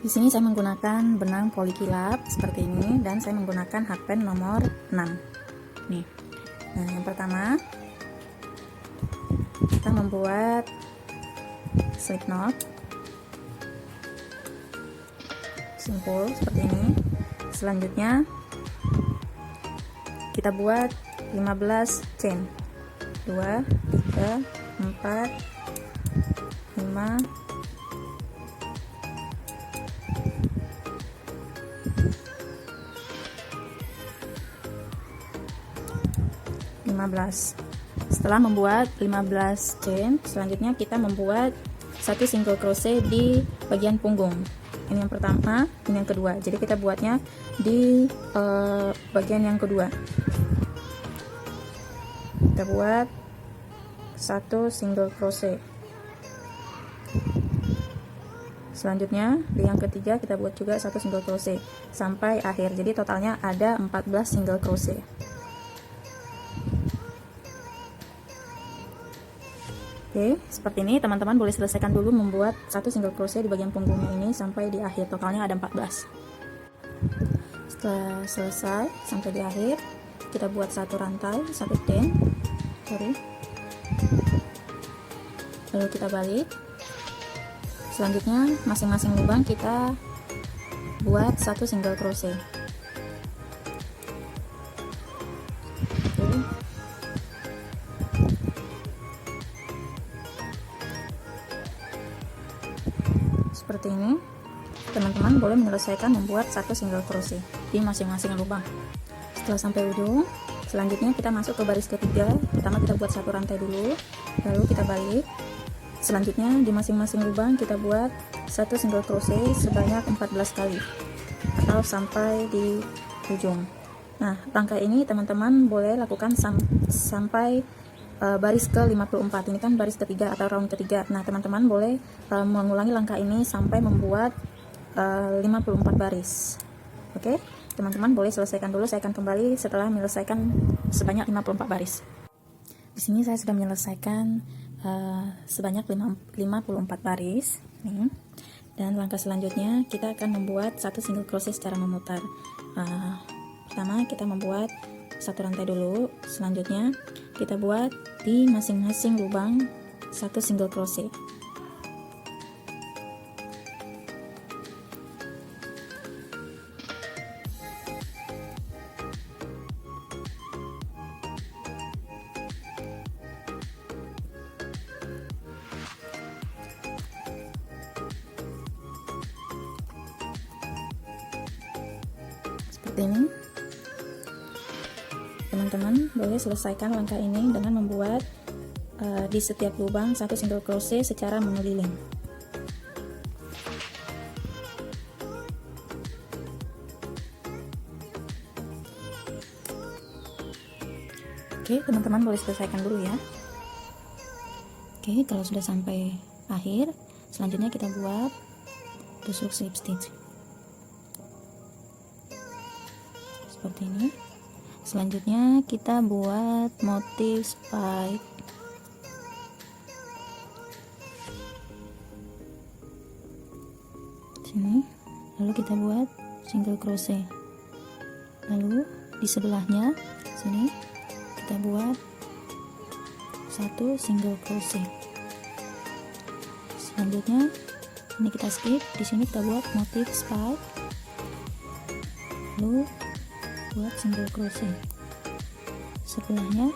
Di sini saya menggunakan benang polikilap seperti ini dan saya menggunakan hakpen nomor 6. Nih. Nah, yang pertama kita membuat slip knot simpul seperti ini. Selanjutnya kita buat 15 chain. 2, 3, 4, 5, 15. Setelah membuat 15 chain, selanjutnya kita membuat satu single crochet di bagian punggung. Ini yang pertama, ini yang kedua. Jadi kita buatnya di bagian yang kedua. Kita buat satu single crochet. Selanjutnya di yang ketiga kita buat juga satu single crochet sampai akhir. Jadi totalnya ada 14 single crochet. Oke, seperti ini teman-teman boleh selesaikan dulu membuat satu single crochet di bagian punggungnya ini sampai di akhir. Totalnya ada 14. Setelah selesai sampai di akhir, kita buat satu rantai, satu chain. Lalu kita balik. Selanjutnya masing-masing lubang kita buat satu single crochet. Oke. Seperti ini, teman-teman boleh menyelesaikan membuat satu single crochet di masing-masing lubang. Setelah sampai ujung, selanjutnya kita masuk ke baris ketiga. Pertama kita buat satu rantai dulu, lalu kita balik. Selanjutnya di masing-masing lubang kita buat satu single crochet sebanyak 14 kali atau sampai di ujung. Nah, langkah ini teman-teman boleh lakukan sampai baris ke 54. Ini kan baris ketiga atau round ketiga. Nah, teman-teman boleh mengulangi langkah ini sampai membuat 54 baris. Oke, teman-teman boleh selesaikan dulu. Saya akan kembali setelah menyelesaikan sebanyak 54 baris. Di sini saya sudah menyelesaikan sebanyak 54 baris. Nih. Dan langkah selanjutnya kita akan membuat satu single crochet secara memutar. Pertama kita membuat satu rantai dulu. Selanjutnya kita buat di masing-masing lubang satu single crochet. Seperti ini. Teman-teman boleh selesaikan langkah ini dengan membuat di setiap lubang satu single crochet secara mengeliling. Oke, teman-teman boleh selesaikan dulu ya. Oke, kalau sudah sampai akhir, selanjutnya kita buat tusuk slip stitch seperti ini. Selanjutnya kita buat motif spike. Sini, lalu kita buat single crochet. Lalu di sebelahnya sini kita buat satu single crochet. Selanjutnya ini kita skip, di sini kita buat motif spike. Lalu buat single crochet. Sebelahnya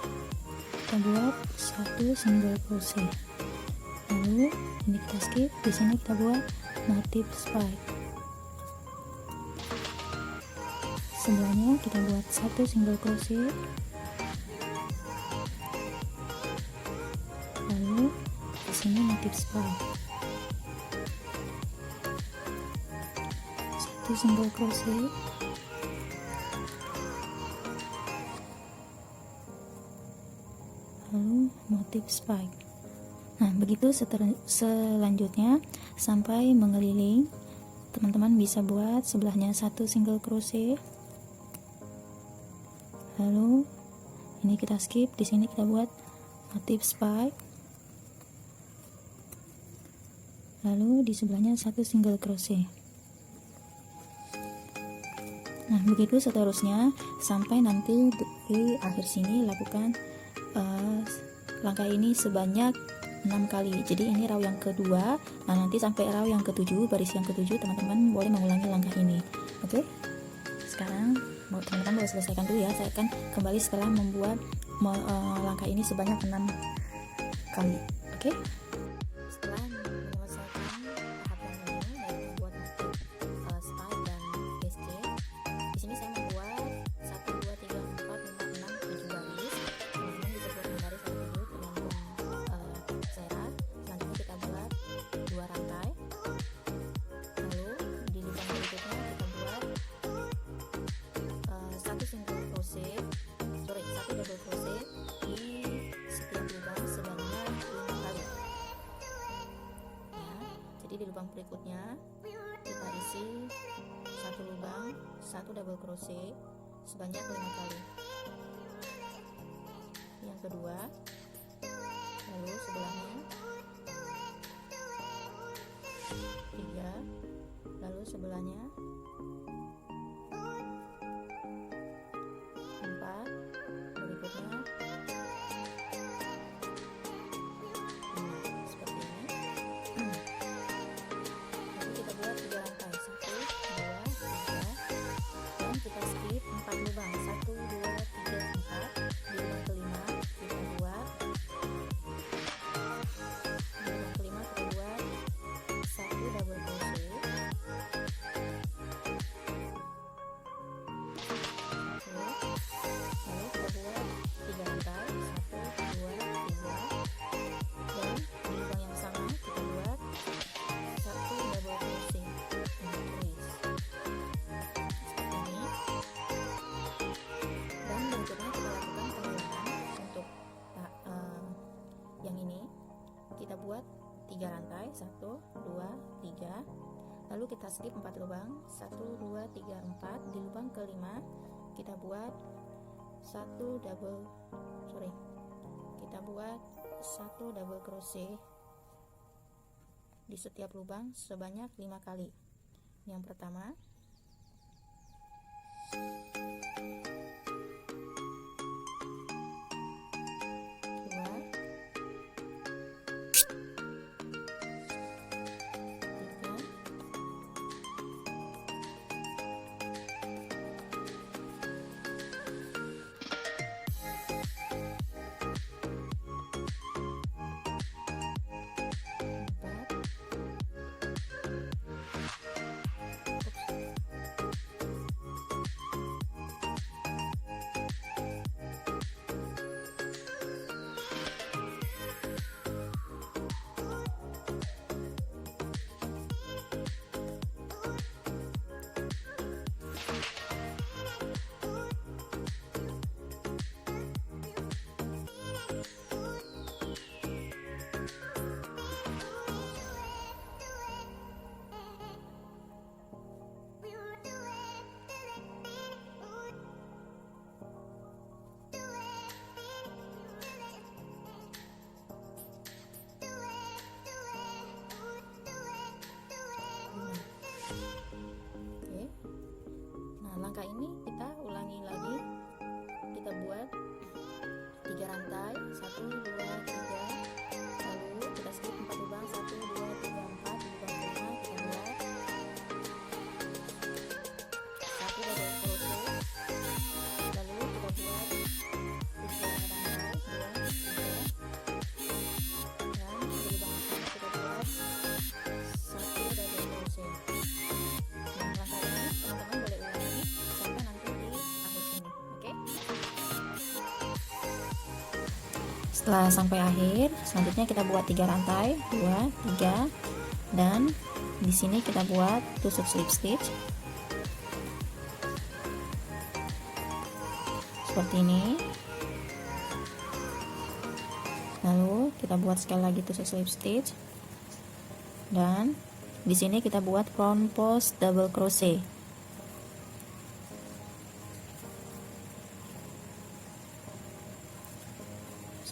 kita buat satu single crochet. Lalu ini kita skip, di sini kita buat motif spike. Sebelahnya kita buat satu single crochet. Lalu di sini motif spike. Satu single crochet. Lalu motif spike. Nah, begitu selanjutnya sampai mengeliling. Teman-teman bisa buat sebelahnya satu single crochet. Lalu ini kita skip, di sini kita buat motif spike. Lalu di sebelahnya satu single crochet. Nah, begitu seterusnya sampai nanti di akhir sini lakukan langkah ini sebanyak 6 kali. Jadi ini row yang kedua. Nah, nanti sampai row yang ketujuh, baris yang ketujuh, teman-teman boleh mengulangi langkah ini. Oke. Sekarang teman-teman boleh selesaikan dulu ya. Saya akan kembali setelah membuat langkah ini sebanyak 6 kali. Oke. Setelah menyelesaikan tahap yang ini, yaitu membuat motif style dan SC, di sini saya membuat 1, 2, 3, 4, 5, 6, 7 baris. Teman-teman bisa buat baris satu dulu tergantung selera. Selanjutnya kita buat 2 rantai. Lalu di lubang berikutnya kita buat satu double crochet di setiap lubang sebanyak 5 kali. Ya, jadi di lubang berikutnya kita isi satu lubang, satu double crochet sebanyak 5 kali. Yang kedua, lalu sebelahnya 3, lalu sebelahnya 4, berikutnya 5, seperti ini. Lalu kita buat 3 rantai, 1, 2, 3, dan kita skip 4 lubang, 1, 2, 3, 4. Di lubang kelima kita buat, satu double crochet, lalu kita buat 3 rantai, 1, 2, 3, dan di lubang yang sama kita buat 1 double crochet untuk twist seperti ini. Dan berikutnya kita lakukan pengulangan untuk yang ini. Kita buat 3 rantai, 1, 2, 3, lalu kita skip 4 lubang, 1, 2, 3, 4. Di lubang kelima kita buat satu double crochet di setiap lubang sebanyak 5 kali. Yang pertama, dua, tiga, langkah ini kita ulangi lagi. Kita buat 3 rantai, 1, 2, 3, lalu kita skip 4 lubang, 1, 2, 3, 4. Di lubang kelima kita buat 1 double crochet, lalu kita buat 3 rantai, 2, 3, dan di lubang sama kita buat 1 double crochet. Nah, langkah ini teman-teman boleh ulangi sampai nanti di akhir sini. Oke? Setelah sampai akhir, selanjutnya kita buat 3 rantai, 2, 3, dan di sini kita buat tusuk slip stitch seperti ini. Lalu kita buat sekali lagi tusuk slip stitch, dan di sini kita buat front post double crochet.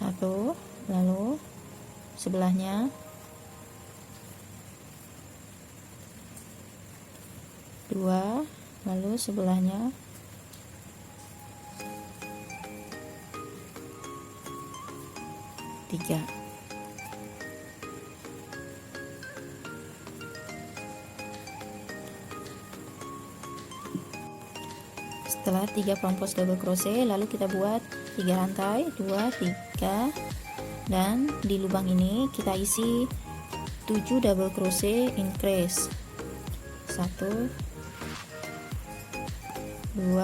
Satu, lalu sebelahnya 2, lalu sebelahnya 3. Setelah 3 pronpos double crochet, lalu kita buat 3 rantai, 2, 3, dan di lubang ini kita isi 7 double crochet increase. 1, 2,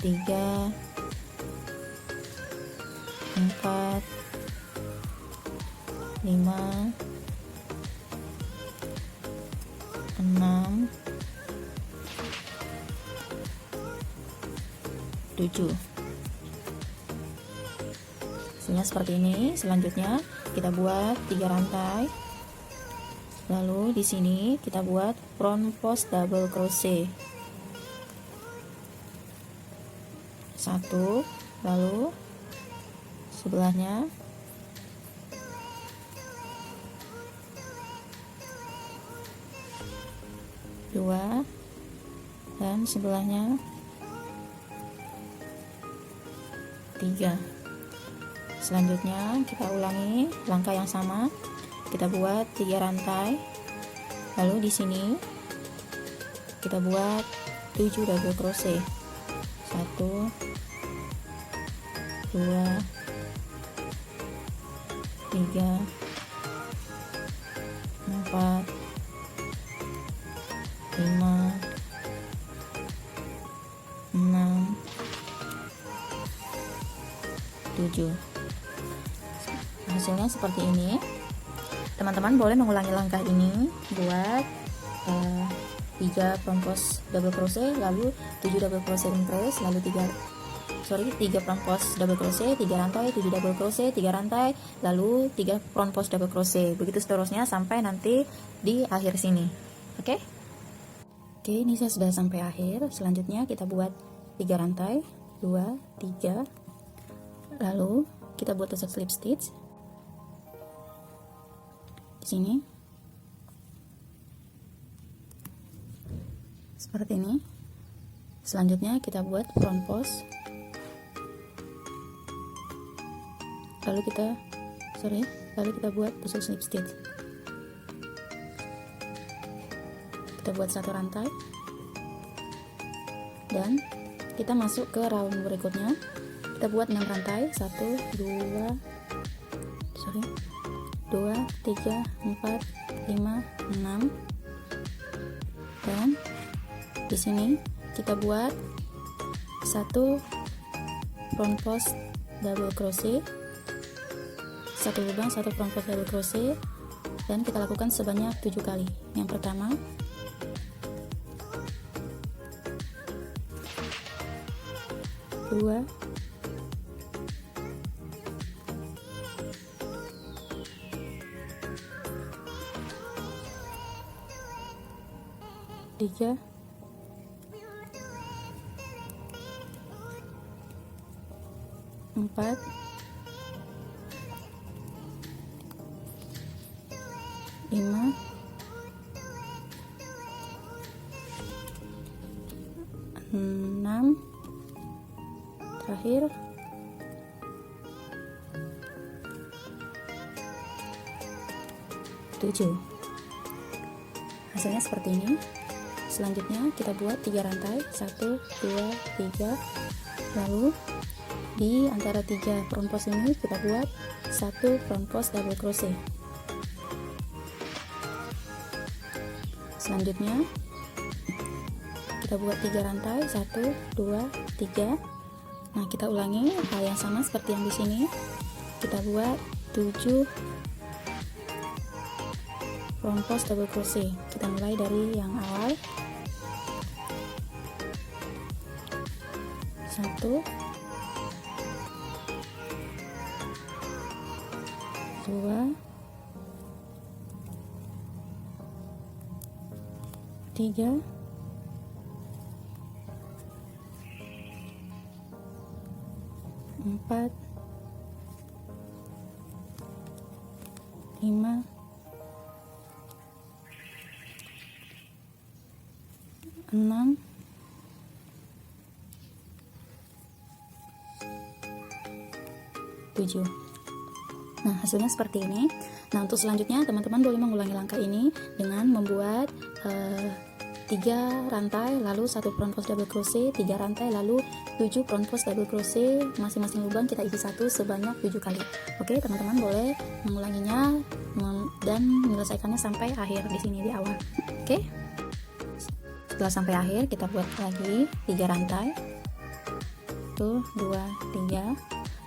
3, 4, 5, 6, 7. Hasilnya seperti ini. Selanjutnya kita buat 3 rantai, lalu di sini kita buat front post double crochet 1, lalu sebelahnya 2, dan sebelahnya 3. Selanjutnya kita ulangi langkah yang sama, kita buat 3 rantai, lalu di sini kita buat 7 double crochet 1, 2, 3, 4, 5, 6, 7. Hasilnya seperti ini. Teman-teman boleh mengulangi langkah ini buat 3 pronpos double crochet, lalu 7 double crochet increase, lalu 3 pronpos double crochet, 3 rantai, 7 double crochet, 3 rantai, lalu 3 pronpos double crochet. Begitu seterusnya sampai nanti di akhir sini. Oke? Oke, ini saya sudah sampai akhir. Selanjutnya kita buat 3 rantai, 2, 3, lalu kita buat tusuk slip stitch di sini seperti ini. Selanjutnya kita buat front post, lalu kita buat tusuk slip stitch. Kita buat 1 rantai dan kita masuk ke round berikutnya. Kita buat 6 rantai, 1, 2, 3, 4, 5, 6, dan di sini kita buat 1 front post double crochet, 1 lubang, 1 front post double crochet, dan kita lakukan sebanyak 7 kali. Yang pertama, dua, tiga, empat, lima, enam, terakhir 7. Hasilnya seperti ini. Selanjutnya kita buat 3 rantai, 1, 2, 3, lalu di antara 3 front post ini kita buat 1 front post double crochet. Selanjutnya kita buat 3 rantai, 1, 2, 3. Nah, kita ulangi hal yang sama seperti yang di sini. Kita buat 7 front post double crochet. Kita mulai dari yang awal. 1, 2, 3, 4, 5, 6, 7. Nah, hasilnya seperti ini. Nah, untuk selanjutnya teman-teman boleh mengulangi langkah ini dengan membuat 3 rantai lalu 1 front post double crochet, 3 rantai lalu 7 front post double crochet, masing-masing lubang kita isi 1 sebanyak 7 kali. Oke, teman-teman boleh mengulanginya dan menyelesaikannya sampai akhir di sini di awal. Oke. Setelah sampai akhir kita buat lagi 3 rantai. 1 2 3.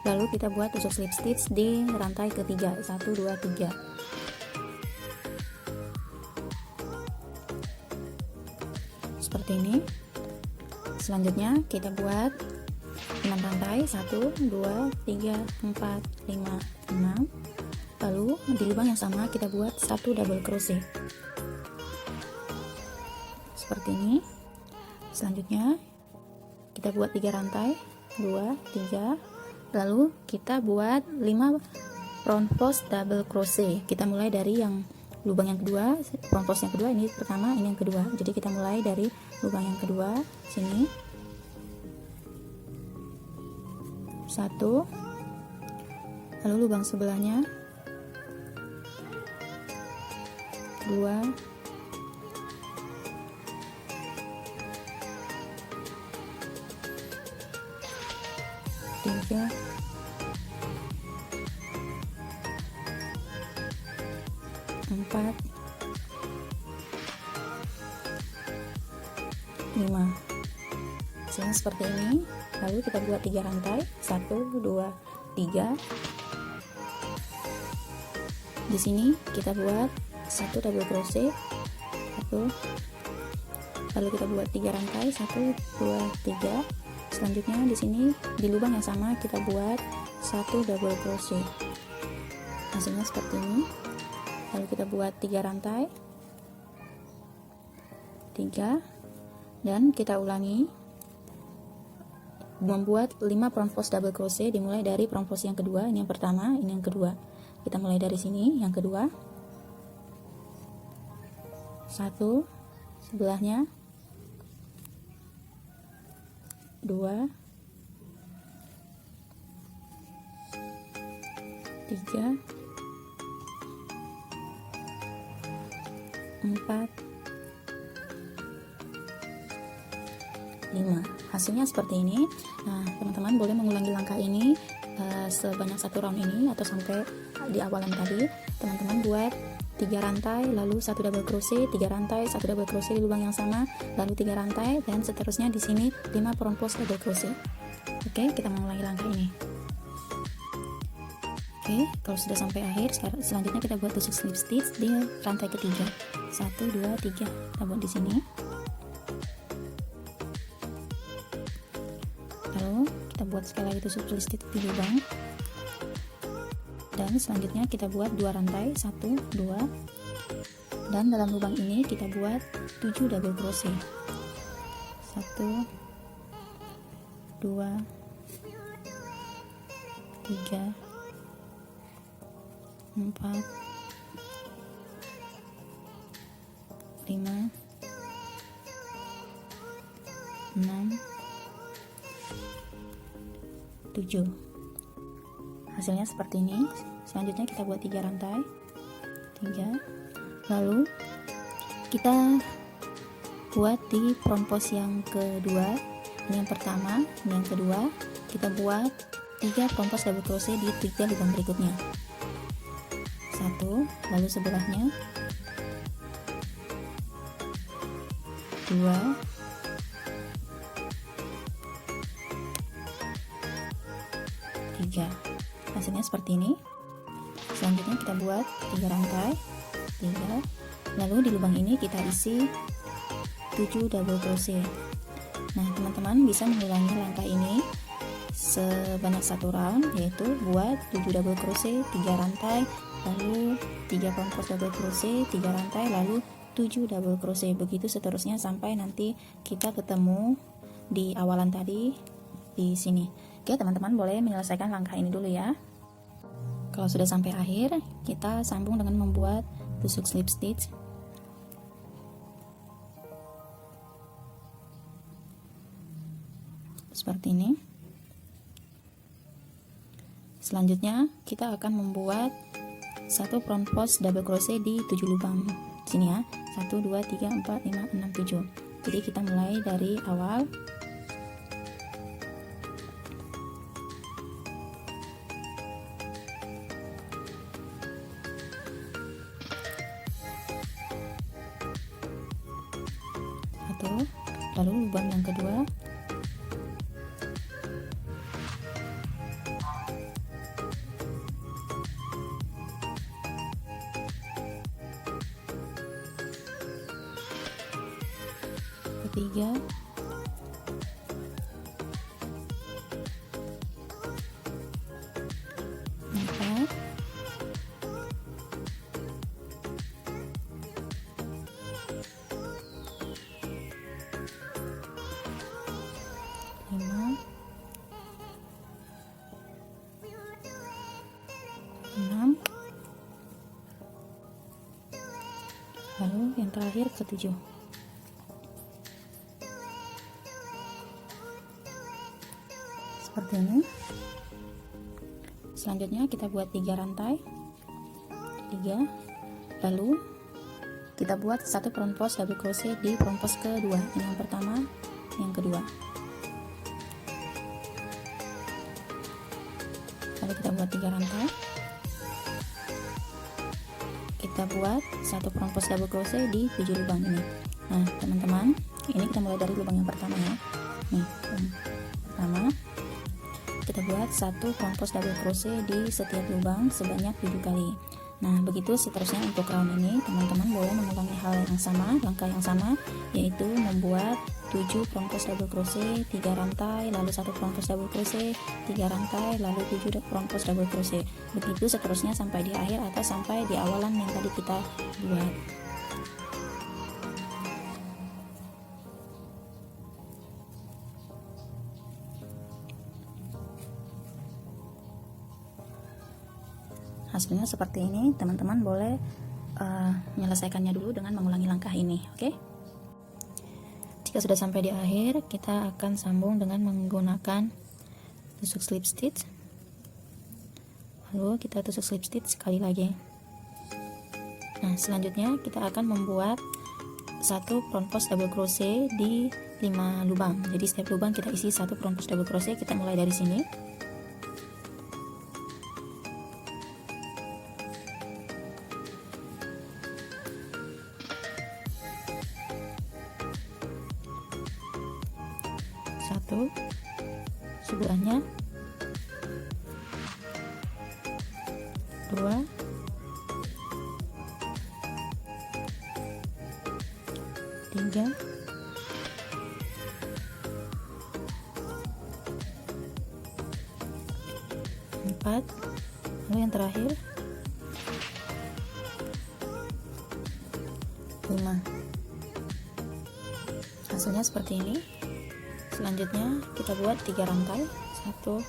Lalu kita buat tusuk slip stitch di rantai ketiga. 1 2 3. Seperti ini. Selanjutnya kita buat 6 rantai. 1 2 3 4 5 6. Lalu di lubang yang sama kita buat 1 double crochet seperti ini. Selanjutnya kita buat 3 rantai, 2 3. Lalu kita buat 5 front post double crochet. Kita mulai dari yang lubang yang kedua, front post yang kedua, ini pertama, ini yang kedua. Jadi kita mulai dari lubang yang kedua sini. 1. Lalu lubang sebelahnya 2, 3, 4, 5. Hasilnya seperti ini. Lalu kita buat 3 rantai, 1 2 3. Di sini kita buat 1 double crochet, 1. Lalu kita buat 3 rantai, 1 2 3. Selanjutnya di sini di lubang yang sama kita buat 1 double crochet. Hasilnya seperti ini. Lalu kita buat 3 rantai, 3, dan kita ulangi membuat 5 front post double crochet dimulai dari front post yang kedua. Ini yang pertama, ini yang kedua. Kita mulai dari sini, yang kedua, 1 sebelahnya, 2 3 4 5. Hasilnya seperti ini. Nah, teman-teman boleh mengulangi langkah ini sebanyak 1 round ini atau sampai di awalan tadi. Teman-teman buat 3 rantai lalu 1 double crochet, 3 rantai 1 double crochet di lubang yang sama, lalu 3 rantai, dan seterusnya di sini 5 front post double crochet. Oke, kita mengulangi langkah ini. Oke, kalau sudah sampai akhir, selanjutnya kita buat tusuk slip stitch di rantai ketiga. 1 2 3. Kita buat di sini. Lalu kita buat sekali lagi tusuk slip stitch di lubang. Dan selanjutnya kita buat 2 rantai, 1 2. Dan dalam lubang ini kita buat 7 double crochet. 1 2 3 4 5 6 7. Hasilnya seperti ini. Selanjutnya kita buat 3 rantai, 3. Lalu kita buat di front post yang kedua. Ini yang pertama, ini yang kedua. Kita buat 3 front post double crochet di 3 lubang berikutnya. 1, lalu sebelahnya 2, 3. Hasilnya seperti ini. Selanjutnya kita buat 3 rantai, 3. Lalu di lubang ini kita isi 7 double crochet. Nah, teman-teman bisa mengulangi langkah ini sebanyak 1 round, yaitu buat 7 double crochet, 3 rantai, lalu 3 front post double crochet, 3 rantai, lalu 7 double crochet. Begitu seterusnya sampai nanti kita ketemu di awalan tadi di sini. Oke, teman-teman boleh menyelesaikan langkah ini dulu ya. Kalau sudah sampai akhir, kita sambung dengan membuat tusuk slip stitch. seperti ini. Selanjutnya kita akan membuat satu front post double crochet di 7 lubang sini ya, 1 2 3 4 5 6 7. Jadi kita mulai dari awal. Satu, lalu lubang yang kedua, ketiga, empat, lima, enam, lalu yang terakhir ketujuh. Seperti ini. Selanjutnya kita buat 3 rantai, 3, lalu kita buat satu front post double crochet di front post kedua. Ini yang pertama, yang kedua. Lalu kita buat 3 rantai, kita buat satu front post double crochet di 7 lubang ini. Nah teman-teman, ini kita mulai dari lubang yang pertama ya. Nih, yang pertama kita buat satu front post double crochet di setiap lubang sebanyak 7 kali. Nah begitu seterusnya untuk round ini. Teman-teman boleh mengulangi hal yang sama, langkah yang sama, yaitu membuat 7 front post double crochet, 3 rantai, lalu satu front post double crochet, 3 rantai, lalu 7 front post double crochet. Begitu seterusnya sampai di akhir atau sampai di awalan yang tadi kita buat. Hasilnya seperti ini. Teman-teman boleh menyelesaikannya dulu dengan mengulangi langkah ini, oke? Jika sudah sampai di akhir, kita akan sambung dengan menggunakan tusuk slip stitch. Lalu kita tusuk slip stitch sekali lagi. Nah selanjutnya kita akan membuat satu front post double crochet di 5 lubang. Jadi setiap lubang kita isi satu front post double crochet. Kita mulai dari sini. Satu, sebelahnya, 2, 3, 4, lalu yang terakhir 5. Hasilnya seperti ini. Selanjutnya kita buat 3 rantai, 1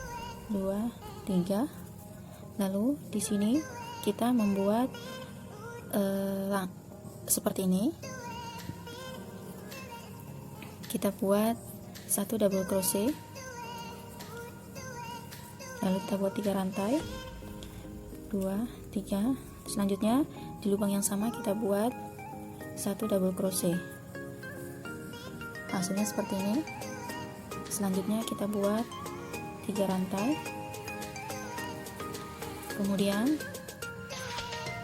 2 3. Lalu di sini kita membuat seperti ini. Kita buat satu double crochet, lalu kita buat 3 rantai, 2 3. Selanjutnya di lubang yang sama kita buat satu double crochet. Hasilnya seperti ini. Selanjutnya kita buat 3 rantai, kemudian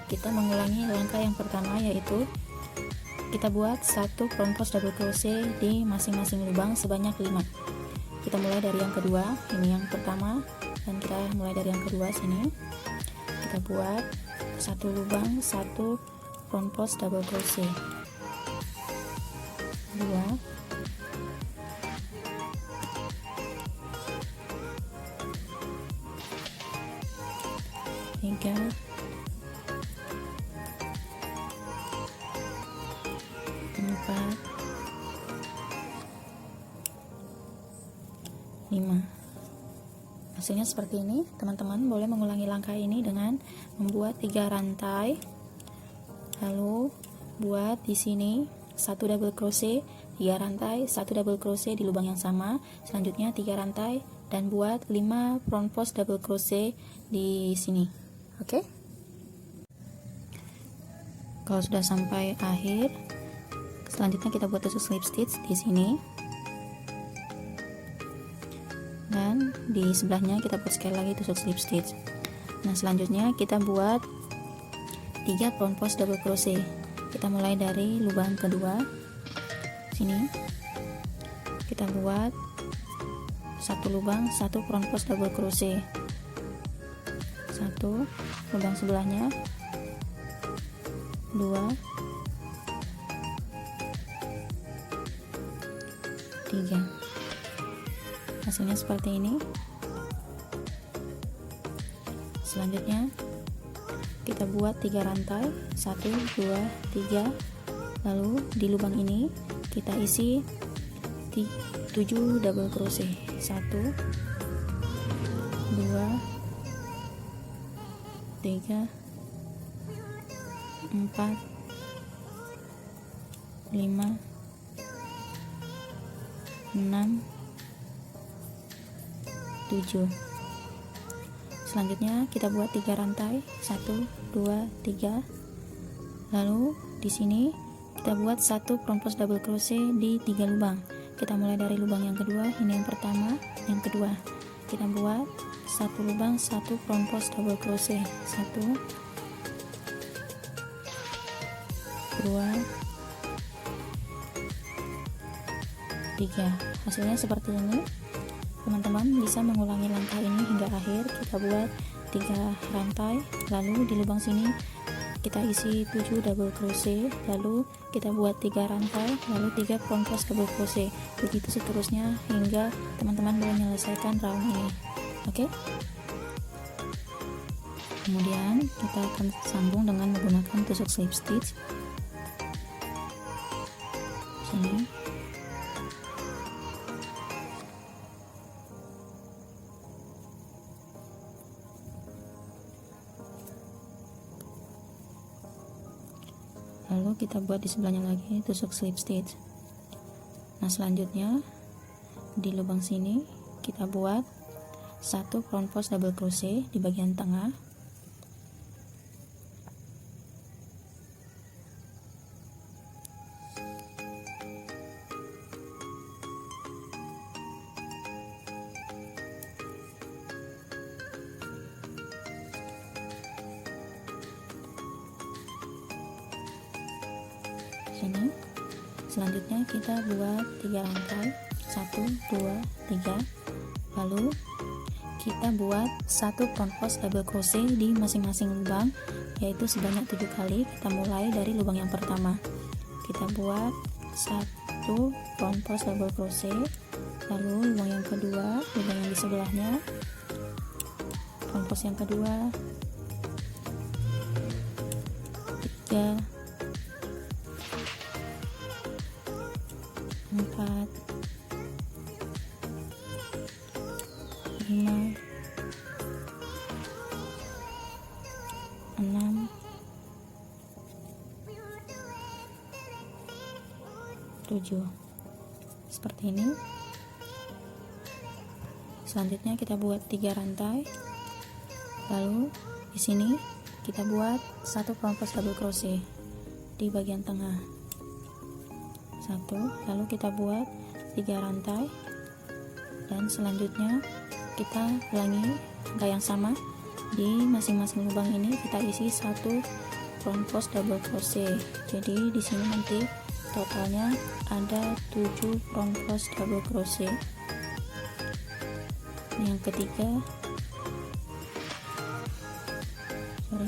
kita mengulangi langkah yang pertama, yaitu kita buat satu front post double crochet di masing-masing lubang sebanyak 5. Kita mulai dari yang kedua, ini yang pertama, dan kita mulai dari yang kedua sini. Kita buat satu lubang, satu front post double crochet, 2, 3, 4, 5. Hasilnya seperti ini. Teman-teman boleh mengulangi langkah ini dengan membuat 3 rantai, lalu buat di sini satu double crochet, 3 rantai, 1 double crochet di lubang yang sama, selanjutnya 3 rantai dan buat 5 front post double crochet di sini. Oke. Kalau sudah sampai akhir, selanjutnya kita buat tusuk slip stitch di sini. Dan di sebelahnya kita buat sekali lagi tusuk slip stitch. Nah, selanjutnya kita buat 3 front post double crochet. Kita mulai dari lubang kedua sini, kita buat 1 lubang, 1 front post double crochet, 1 lubang sebelahnya, 2, 3. Hasilnya seperti ini. Selanjutnya kita buat 3 rantai, 1, 2, 3. Lalu di lubang ini kita isi 7 double crochet, 1, 2, 3, 4, 5, 6, 7. Selanjutnya kita buat 3 rantai, 1, 2, 3. Lalu di sini kita buat 1 front post double crochet di 3 lubang. Kita mulai dari lubang yang kedua, ini yang pertama, yang kedua. Kita buat 1 lubang, 1 front post double crochet, 1, 2, 3. Hasilnya seperti ini. Teman-teman bisa mengulangi langkah ini hingga akhir. Kita buat 3 rantai, lalu di lubang sini kita isi 7 double crochet, lalu kita buat 3 rantai, lalu 3 front post double crochet. Begitu seterusnya hingga teman-teman boleh menyelesaikan round ini. Oke? Kemudian kita akan sambung dengan menggunakan tusuk slip stitch. Sini. Lalu kita buat di sebelahnya lagi tusuk slip stitch. Nah, selanjutnya di lubang sini kita buat 1 front post double crochet di bagian tengah, sini. Selanjutnya kita buat 3 rantai, 1, 2, 3. Lalu kita buat 1 front post double crochet di masing-masing lubang, yaitu sebanyak 7 kali. Kita mulai dari lubang yang pertama. Kita buat 1 front post double crochet, lalu lubang yang kedua, lubang yang di sebelahnya, front post yang kedua, 3, 4, 5, 6, 7. Seperti ini. Selanjutnya kita buat 3 rantai, lalu di sini kita buat 1 front post double crochet di bagian tengah, 1. Lalu kita buat 3 rantai, dan selanjutnya kita ulangi angka yang sama. Di masing-masing lubang ini kita isi 1 front post double crochet. Jadi di sini nanti totalnya ada 7 front post double crochet. Yang ketiga, 4,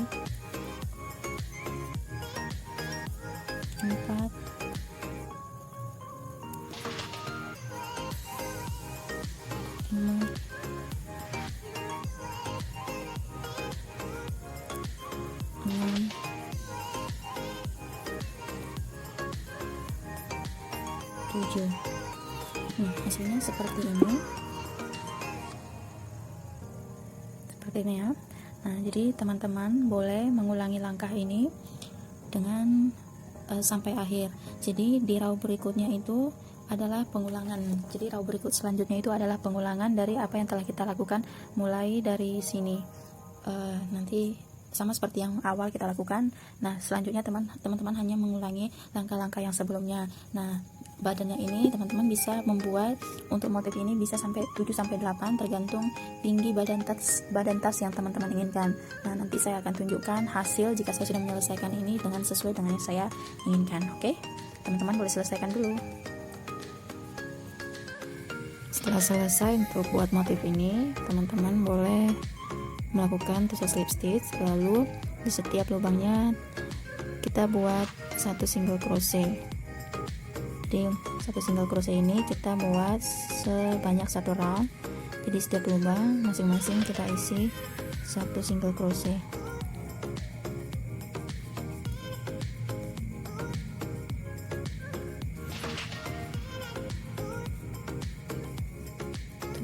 5, 6, 7. Nah, hasilnya seperti ini. Seperti ini ya. Nah, jadi teman-teman boleh mengulangi langkah ini dengan sampai akhir. Jadi di row berikutnya itu adalah pengulangan. Jadi row berikut selanjutnya itu adalah pengulangan dari apa yang telah kita lakukan mulai dari sini. Nanti sama seperti yang awal kita lakukan. Nah, selanjutnya teman-teman hanya mengulangi langkah-langkah yang sebelumnya. Nah, badannya ini teman-teman bisa membuat untuk motif ini bisa sampai 7-8 tergantung tinggi badan tas yang teman-teman inginkan. Nah, nanti saya akan tunjukkan hasil jika saya sudah menyelesaikan ini dengan sesuai dengan yang saya inginkan. Oke, teman-teman boleh selesaikan dulu. Setelah selesai untuk buat motif ini, teman-teman boleh melakukan tusuk slip stitch, lalu di setiap lubangnya kita buat satu single crochet. Di satu single crochet ini kita buat sebanyak satu round. Jadi setiap lubang masing-masing kita isi satu single crochet.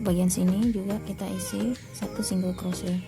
Bagian sini juga kita isi satu single crochet.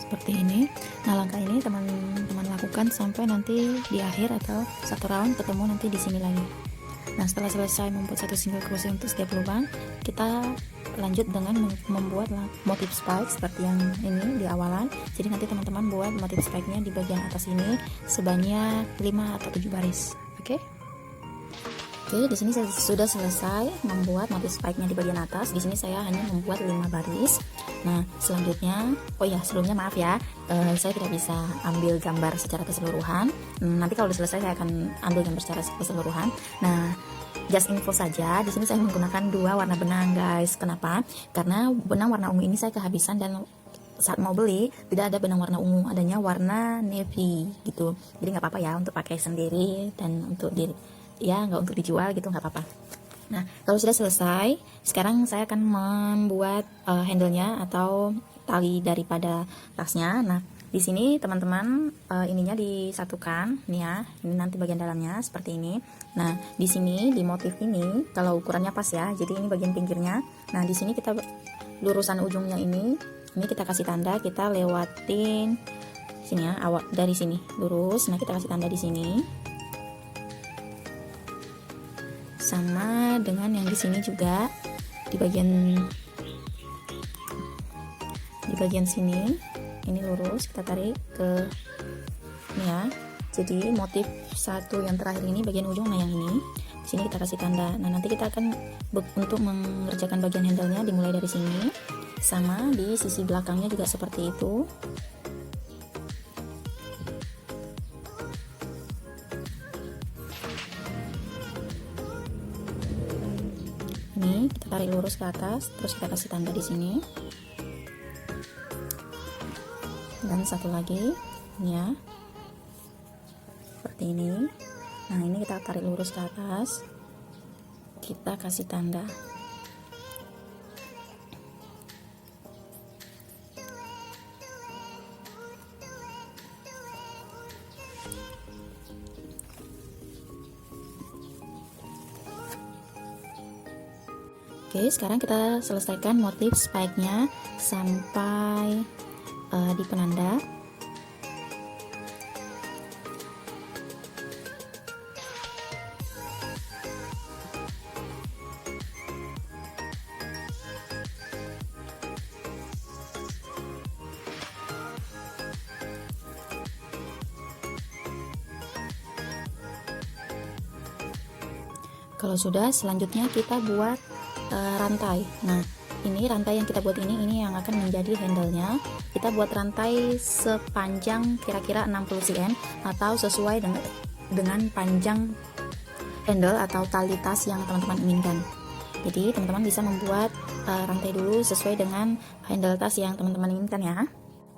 Seperti ini. Nah, langkah ini teman-teman lakukan sampai nanti di akhir atau satu round ketemu nanti di sini lagi. Nah, setelah selesai membuat satu single crochet untuk setiap lubang, kita lanjut dengan membuat motif spike seperti yang ini di awalan. Jadi nanti teman-teman buat motif spike-nya di bagian atas ini sebanyak 5 atau 7 baris. Oke? Oke, di sini saya sudah selesai membuat motif spike-nya di bagian atas. Di sini saya hanya membuat 5 baris. Nah, selanjutnya, oh ya, sebelumnya maaf ya, saya tidak bisa ambil gambar secara keseluruhan. Nanti kalau sudah selesai saya akan ambil gambar secara keseluruhan. Nah, just info saja, di sini saya menggunakan 2 warna benang, guys. Kenapa? Karena benang warna ungu ini saya kehabisan dan saat mau beli tidak ada benang warna ungu, adanya warna navy gitu. Jadi nggak apa-apa ya untuk pakai sendiri dan untuk nggak untuk dijual gitu, nggak apa-apa. Nah, kalau sudah selesai, sekarang saya akan membuat handle-nya atau tali daripada tasnya. Nah, di sini teman-teman ininya disatukan, nih ya. Ini nanti bagian dalamnya seperti ini. Nah, di sini di motif ini kalau ukurannya pas ya. Jadi ini bagian pinggirnya. Nah, di sini kita lurusan ujungnya ini kita kasih tanda, kita lewatin sini ya, dari sini lurus. Nah, kita kasih tanda di sini. Sama dengan yang di sini juga di bagian sini ini lurus, kita tarik ke ini ya. Jadi motif satu yang terakhir ini bagian ujung, nah yang ini di sini kita kasih tanda. Nah, nanti kita akan untuk mengerjakan bagian handle-nya dimulai dari sini, sama di sisi belakangnya juga seperti itu. Ini kita tarik lurus ke atas, terus kita kasih tanda di sini. Dan satu lagi, ini ya. Seperti ini. Nah, ini kita tarik lurus ke atas. Kita kasih tanda. Oke, sekarang kita selesaikan motif spike-nya sampai di penanda. Kalau sudah, selanjutnya kita buat rantai. Nah, ini rantai yang kita buat ini yang akan menjadi handle-nya. Kita buat rantai sepanjang kira-kira 60 cm atau sesuai dengan panjang handle atau tali tas yang teman-teman inginkan. Jadi teman-teman bisa membuat rantai dulu sesuai dengan handle tas yang teman-teman inginkan ya.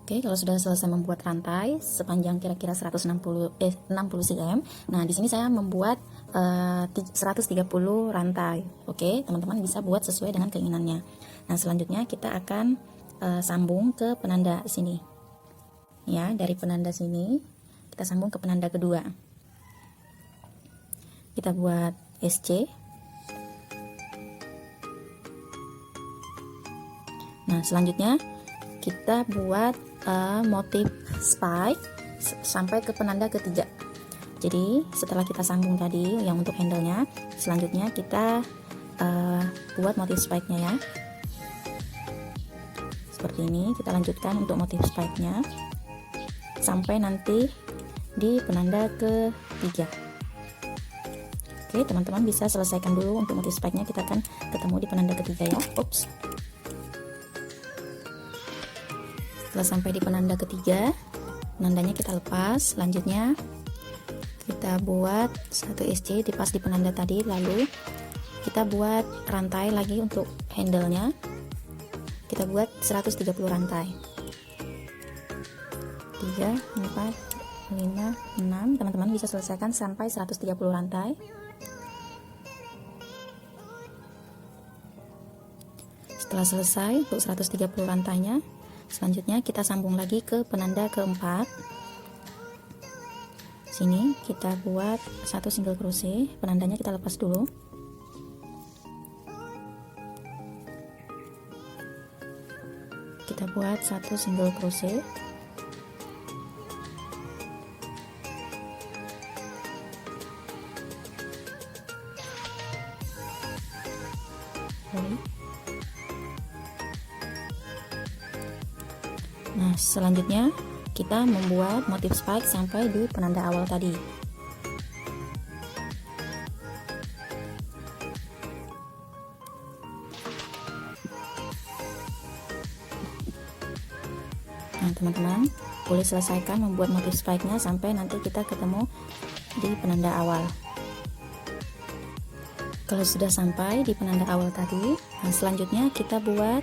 Oke, kalau sudah selesai membuat rantai sepanjang kira-kira 60 cm. Nah, di sini saya membuat 130 rantai. Oke, teman-teman bisa buat sesuai dengan keinginannya. Nah, selanjutnya kita akan sambung ke penanda sini. Ya, dari penanda sini kita sambung ke penanda kedua. Kita buat SC. Nah, selanjutnya kita buat motif spike sampai ke penanda ketiga. Jadi setelah kita sambung tadi yang untuk handle-nya, selanjutnya kita buat motif spike-nya ya. Seperti ini, kita lanjutkan untuk motif spike-nya sampai nanti di penanda ketiga. Oke, teman-teman bisa selesaikan dulu untuk motif spike-nya, kita akan ketemu di penanda ketiga ya. Ups. Setelah sampai di penanda ketiga, penandanya kita lepas. Selanjutnya kita buat 1 SC pas di penanda tadi, lalu kita buat rantai lagi untuk handle-nya. Kita buat 130 rantai. 3, 4, 5, 6. Teman-teman bisa selesaikan sampai 130 rantai. Setelah selesai untuk 130 rantainya, selanjutnya kita sambung lagi ke penanda keempat. Sini kita buat 1 single crochet, penandanya kita lepas dulu. Kita buat 1 single crochet. Nah, selanjutnya kita membuat motif spike sampai di penanda awal tadi. Nah, teman-teman boleh selesaikan membuat motif spike-nya sampai nanti kita ketemu di penanda awal. Kalau sudah sampai di penanda awal tadi, nah selanjutnya kita buat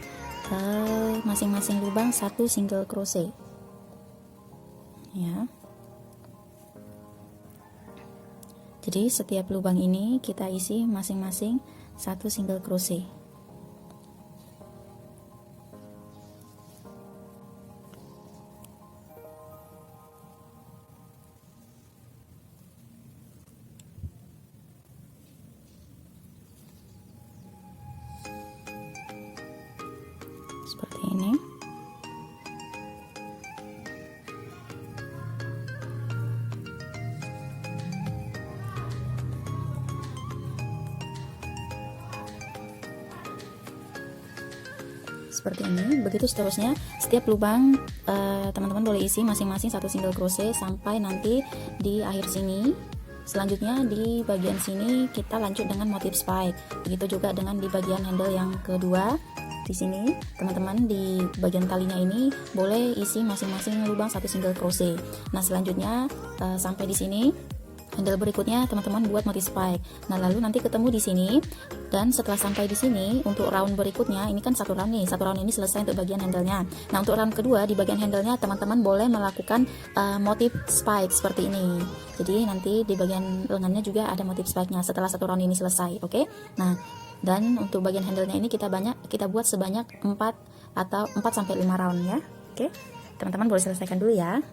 masing-masing lubang 1 single crochet ya. Jadi setiap lubang ini kita isi masing-masing 1 single crochet. Seperti ini. Seperti ini. Begitu seterusnya, setiap lubang teman-teman boleh isi masing-masing 1 single crochet sampai nanti di akhir sini. Selanjutnya di bagian sini kita lanjut dengan motif spike. Begitu juga dengan di bagian handle yang kedua. Di sini teman-teman di bagian talinya ini boleh isi masing-masing lubang 1 single crochet. Nah, selanjutnya sampai di sini handle berikutnya teman-teman buat motif spike. Nah, lalu nanti ketemu di sini, dan setelah sampai di sini untuk round berikutnya, ini kan satu round nih, satu round ini selesai untuk bagian handle-nya. Nah, untuk round kedua di bagian handle-nya teman-teman boleh melakukan motif spike seperti ini. Jadi nanti di bagian lengannya juga ada motif spike-nya setelah satu round ini selesai. Oke. Nah, dan untuk bagian handle-nya ini kita buat sebanyak 4 atau 4 sampai 5 round ya. Oke. Teman-teman boleh selesaikan dulu ya.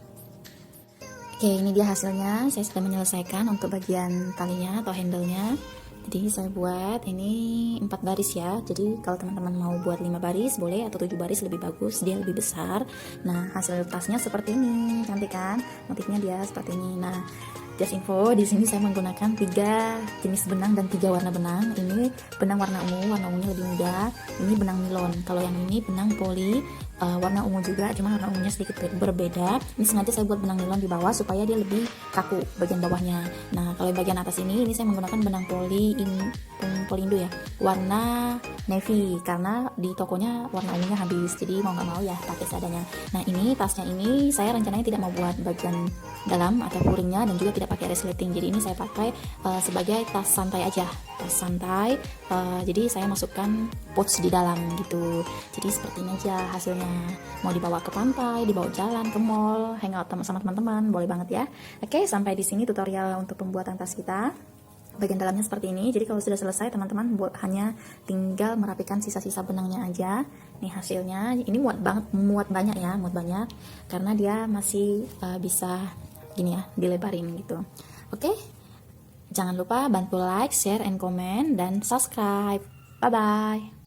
Oke, ini dia hasilnya. Saya sudah menyelesaikan untuk bagian talinya atau handle-nya. Jadi saya buat ini 4 baris ya. Jadi kalau teman-teman mau buat 5 baris boleh, atau 7 baris lebih bagus, dia lebih besar. Nah, hasil tasnya seperti ini. Cantik kan? Motifnya dia seperti ini. Nah, just info, di sini saya menggunakan 3 jenis benang dan 3 warna benang. Ini benang warna ungu, warna ungunya lebih muda. Ini benang nilon. Kalau yang ini benang poli, warna ungu juga, cuma warna ungunya sedikit berbeda. Ini sengaja saya buat benang nilon di bawah supaya dia lebih kaku bagian bawahnya. Nah, kalau bagian atas ini saya menggunakan benang polindo ya, warna navy, karena di tokonya warna ungunya habis, jadi mau nggak mau ya pakai seadanya. Nah, ini tasnya ini saya rencananya tidak mau buat bagian dalam atau puringnya, dan juga tidak pakai resleting. Jadi ini saya pakai sebagai tas santai aja, tas santai. Jadi saya masukkan pouch di dalam gitu. Jadi seperti ini aja hasilnya. Mau dibawa ke pantai, dibawa jalan, ke mall, hangout sama teman-teman, boleh banget ya. Oke, sampai di sini tutorial untuk pembuatan tas kita. Bagian dalamnya seperti ini. Jadi kalau sudah selesai, teman-teman hanya tinggal merapikan sisa-sisa benangnya aja. Nih hasilnya. Ini muat banyak ya, muat banyak karena dia masih bisa gini ya, dilebarin gitu. Oke. Jangan lupa bantu like, share, and comment dan subscribe. Bye bye.